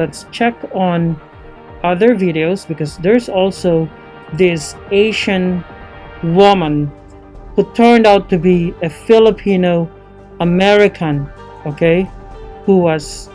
Let's check on other videos because there's also this Asian woman who turned out to be a Filipino American, okay, who was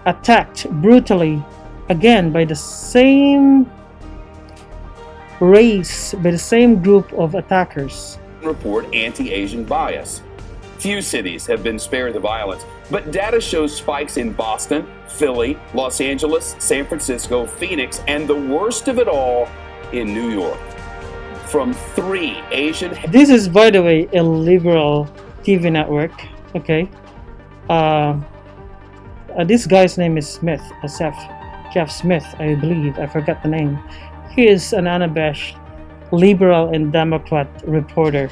attacked brutally again by the same race, by the same group of attackers. Report anti-Asian bias. Few cities have been spared the violence, but data shows spikes in Boston, Philly, Los Angeles, San Francisco, Phoenix, and the worst of it all in New York. From 3 Asian... This is, by the way, a liberal TV network, okay? This guy's name is Smith, Jeff Smith, I believe. I forgot the name. He is an unabashed liberal and Democrat reporter.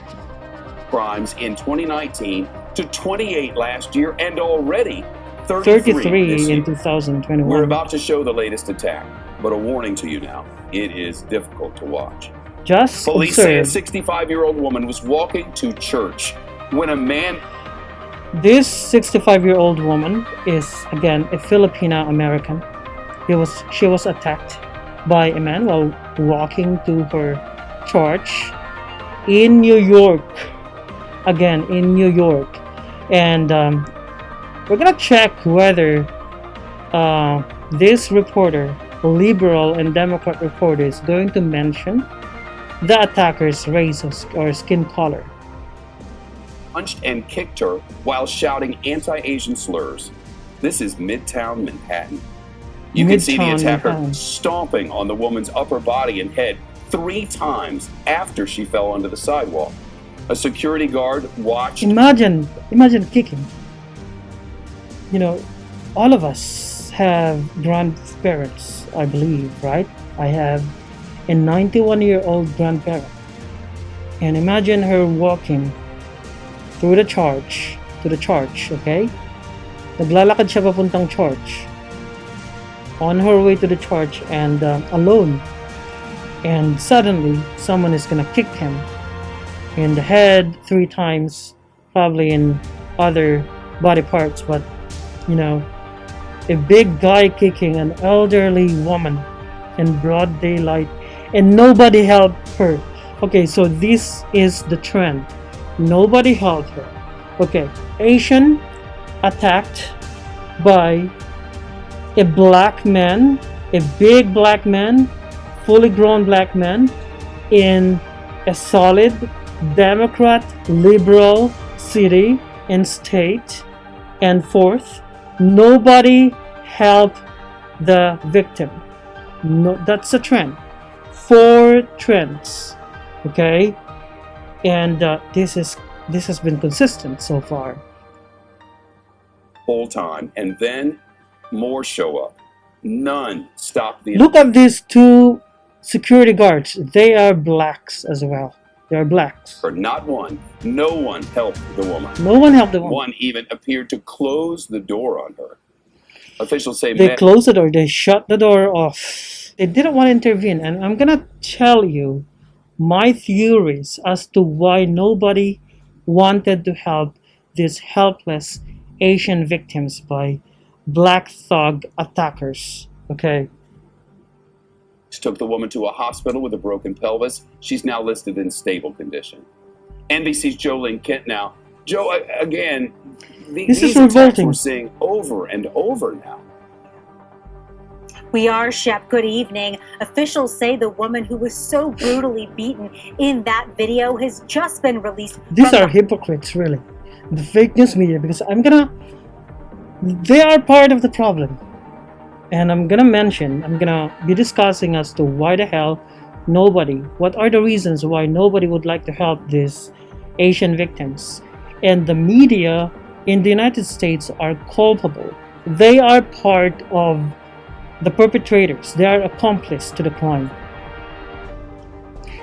Crimes in 2019 to 28 last year, and already 33 this year. In 2021. We're about to show the latest attack, but a warning to you now, it is difficult to watch. Just Police say a observe. 65-year-old woman was walking to church when a man... This 65-year-old woman is, again, a Filipino American. She was attacked by a man while walking to her church in New York. Again, in New York. And we're gonna check whether this reporter, liberal and Democrat reporter, is going to mention the attacker's race or skin color. Punched and kicked her while shouting anti-Asian slurs. This is Midtown Manhattan. You can see the attacker stomping on the woman's upper body and head 3 times after she fell onto the sidewalk. A security guard watched. Imagine kicking. You know, all of us have grandparents, I believe, right? I have a 91-year-old grandparent. And imagine her walking to the church, okay? Naglalakad siya papuntang church. On her way to the church and alone. And suddenly, someone is gonna kick him in the head 3 times, probably in other body parts, but you know, a big guy kicking an elderly woman in broad daylight, and nobody helped her. Okay, so this is the trend. Nobody helped her. Okay, Asian attacked by a black man, a big black man, fully grown black man in a solid Democrat liberal city and state. And fourth, nobody helped the victim. No, that's a trend. 4 trends, okay? And this has been consistent so far. Whole time, and then more show up. None stop the... Look at these 2 security guards. They are blacks as well. They are blacks. Not one. No one helped the woman. No one helped the woman. One even appeared to close the door on her. Officials say they closed the door. They shut the door off. They didn't want to intervene. And I'm gonna tell you my theories as to why nobody wanted to help these helpless Asian victims by black thug attackers. Okay. Took the woman to a hospital with a broken pelvis. She's now listed in stable condition. NBC's Jolene Kent now. Joe, again, this is these attacks revolting. we're seeing over and over now. We are, Shep. Good evening. Officials say the woman who was so brutally beaten in that video has just been released. These are hypocrites, really. The fake news media, because they are part of the problem. And I'm gonna be discussing as to why the hell what are the reasons why nobody would like to help these Asian victims. And the media in the United States are culpable. They are part of the perpetrators. They are accomplice to the crime.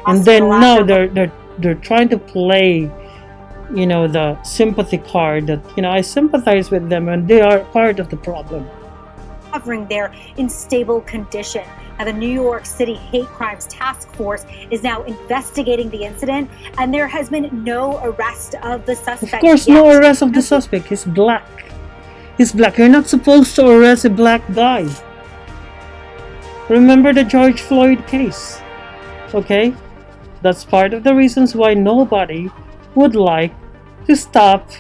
And then now they're trying to play, you know, the sympathy card that, you know, I sympathize with them and they are part of the problem. Covering there in stable condition. Now, the New York City Hate Crimes Task Force is now investigating the incident, and there has been no arrest of the suspect. Of course, no arrest of the suspect. He's black. He's black. You're not supposed to arrest a black guy. Remember the George Floyd case, okay? That's part of the reasons why nobody would like to stop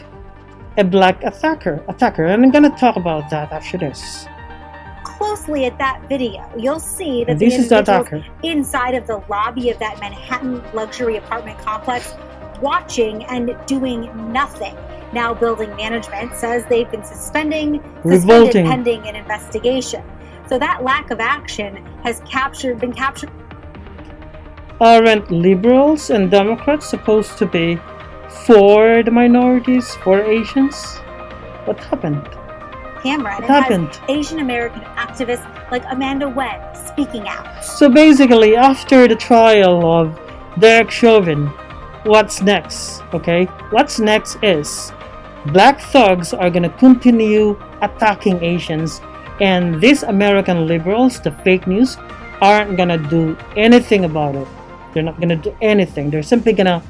a black attacker. And I'm gonna talk about that after this. Closely at that video, you'll see that this is the attacker inside of the lobby of that Manhattan luxury apartment complex watching and doing nothing. Now building management says they've been suspended pending an investigation. So that lack of action has been captured. Aren't liberals and Democrats supposed to be for the minorities, for Asians? What happened? Camera. What happened? Asian American activists like Amanda Wen speaking out. So basically, after the trial of Derek Chauvin, what's next? Okay, what's next is black thugs are gonna continue attacking Asians, and these American liberals, the fake news, aren't gonna do anything about it. They're not gonna do anything. They're simply gonna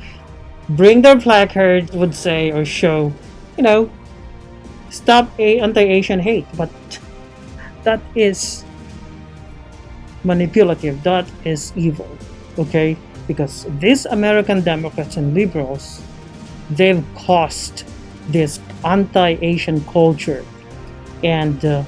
bring their placard, would say, or show, stop anti-Asian hate. But that is manipulative. That is evil. Okay? Because these American Democrats and liberals, they've caused this anti-Asian culture and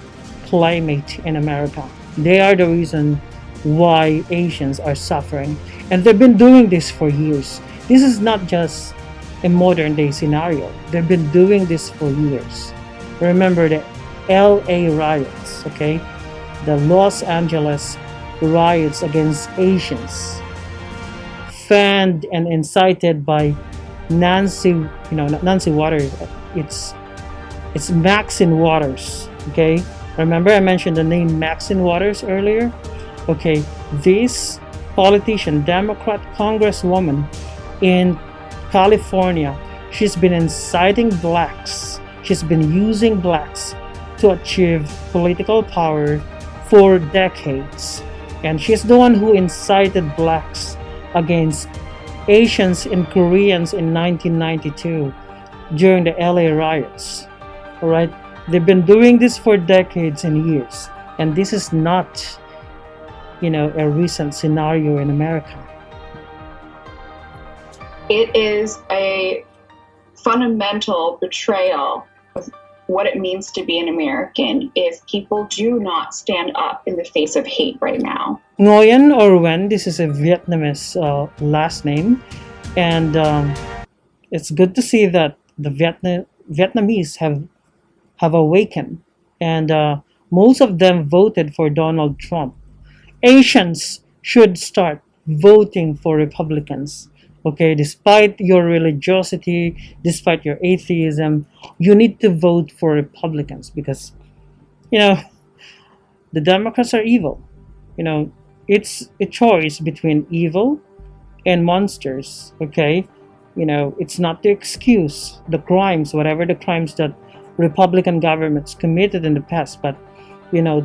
climate in America. They are the reason why Asians are suffering, and they've been doing this for years. This is not just a modern day scenario. They've been doing this for years. Remember the LA riots, okay? The Los Angeles riots against Asians, fanned and incited by Nancy Waters. It's Maxine Waters, okay? Remember I mentioned the name Maxine Waters earlier? Okay, this politician, Democrat Congresswoman in California, she's been inciting blacks. She's been using blacks to achieve political power for decades. And she's the one who incited blacks against Asians and Koreans in 1992 during the LA riots. Alright? They've been doing this for decades and years. And this is not, a recent scenario in America. It is a fundamental betrayal of what it means to be an American if people do not stand up in the face of hate right now. Nguyen or Wen, this is a Vietnamese last name, and it's good to see that the Vietnamese have awakened, and most of them voted for Donald Trump. Asians should start voting for Republicans. Okay, despite your religiosity, despite your atheism, you need to vote for Republicans because, the Democrats are evil. It's a choice between evil and monsters. Okay, it's not to excuse the crimes, whatever the crimes that Republican governments committed in the past, but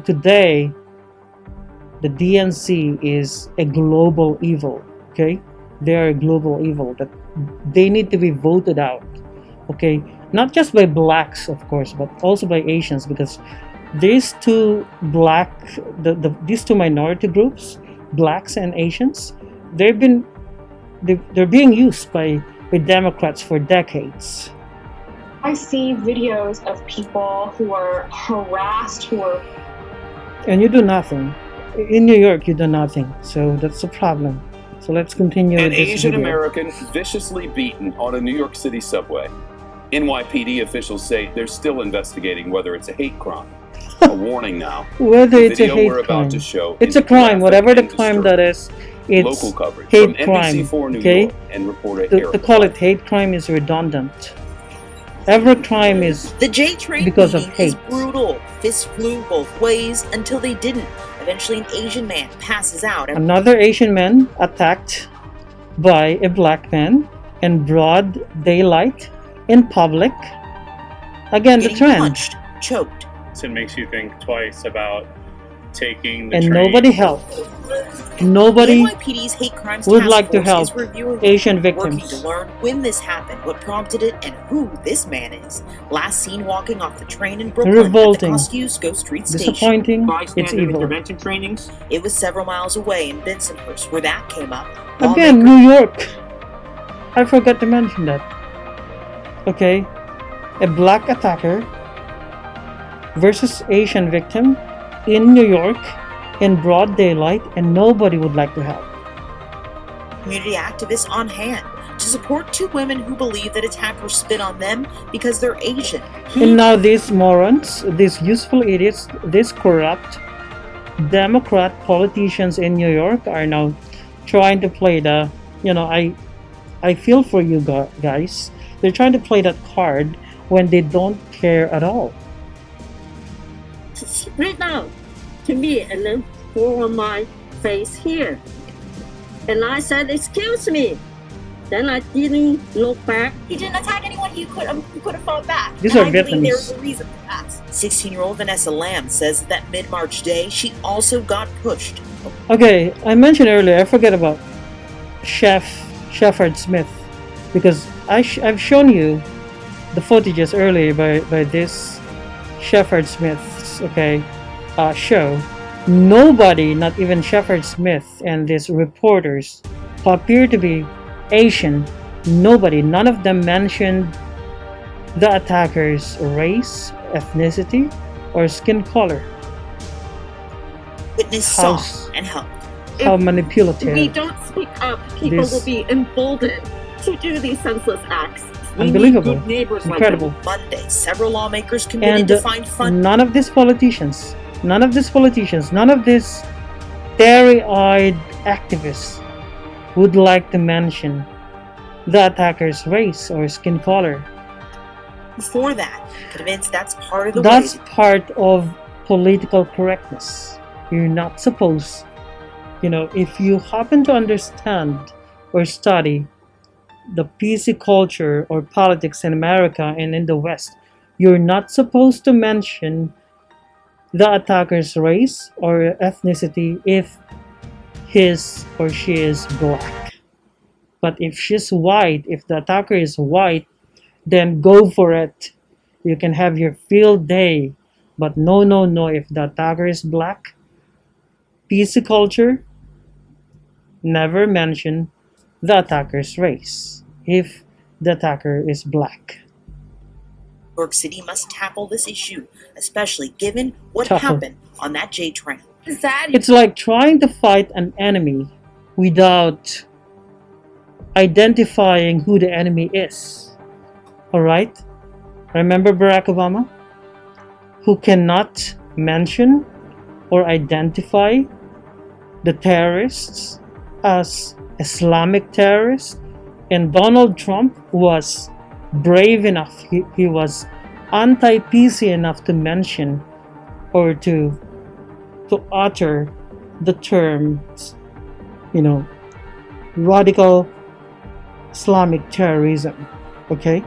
today the DNC is a global evil. Okay, they are a global evil that they need to be voted out. Okay, not just by blacks, of course, but also by Asians, because these two these two minority groups, blacks and Asians, they're being used by Democrats for decades. I see videos of people who are harassed, and you do nothing. In New York, you do nothing, so that's the problem. So let's continue. An with this Asian video. American viciously beaten on a New York City subway. NYPD officials say they're still investigating whether it's a hate crime. A warning now. Whether the it's a video hate we're crime. About to show it's a crime, whatever the crime that is. It's local coverage hate from crime. NBC4 New Okay, York and reporter to call it hate crime is redundant. Every crime is the J Train because of meeting is hate. brutal. Fists flew both ways until they didn't. Eventually, an Asian man passes out. Another Asian man attacked by a black man in broad daylight in public. Again, the getting trend. punched, choked. It makes you think twice about taking the And train. nobody helped. Nobody The NYPD's hate crimes would task like to force help is reviewing Asian working victims. to learn when this happened, what prompted it, and who this man is. Last seen walking off the train in Brooklyn Revolting. at the Kosciuszko Street station. Disappointing. It's Bystander evil. intervention trainings. It was several miles away in Bensonhurst where that came up. Again, New York. I forgot to mention that. Okay, a black attacker versus Asian victim in New York in broad daylight, and nobody would like to help. Community activists on hand to support two women who believe that attackers spit on them because they're Asian. And now these morons, these useful idiots, these corrupt Democrat politicians in New York are now trying to play the, I feel for you guys. They're trying to play that card when they don't care at all. Spit out to me and then fall on my face here. And I said, excuse me. Then I didn't look back. He didn't attack anyone. He could have fought back. These and are I believe Vietnamese. there's a reason for that. 16-year-old Vanessa Lamb says that mid-March day, she also got pushed. Okay, I mentioned earlier, I forget about Shepard Smith, because I've shown you the footages earlier by this Shepard Smith's show. Nobody, not even Shepard Smith and these reporters who appear to be Asian, none of them mentioned the attacker's race, ethnicity, or skin color. Witness saw and helped. How If manipulative. we don't speak up, people This- will be emboldened to do these senseless acts. We need Unbelievable. good neighbors like Incredible. Monday, several lawmakers committed And to find funds. none of these politicians, none of these teary-eyed activists would like to mention the attacker's race or skin color. Before that, convinced that's part of the That's way. part of political correctness. You're not supposed, if you happen to understand or study the PC culture or politics in America and in the West, you're not supposed to mention the attacker's race or ethnicity if his or she is black. But if she's white, if the attacker is white, then go for it. You can have your field day. But no, if the attacker is black, PC culture, never mention the attacker's race if the attacker is black. New York City must tackle this issue, especially given what Tackle. happened on that J train. It's like trying to fight an enemy without identifying who the enemy is. Alright? Remember Barack Obama? Who cannot mention or identify the terrorists as Islamic terrorists? And Donald Trump was brave enough, he was anti-PC enough to mention or to utter the terms, radical Islamic terrorism. Okay?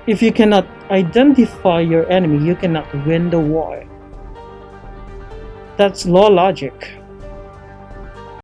If you cannot identify your enemy, you cannot win the war. That's law logic.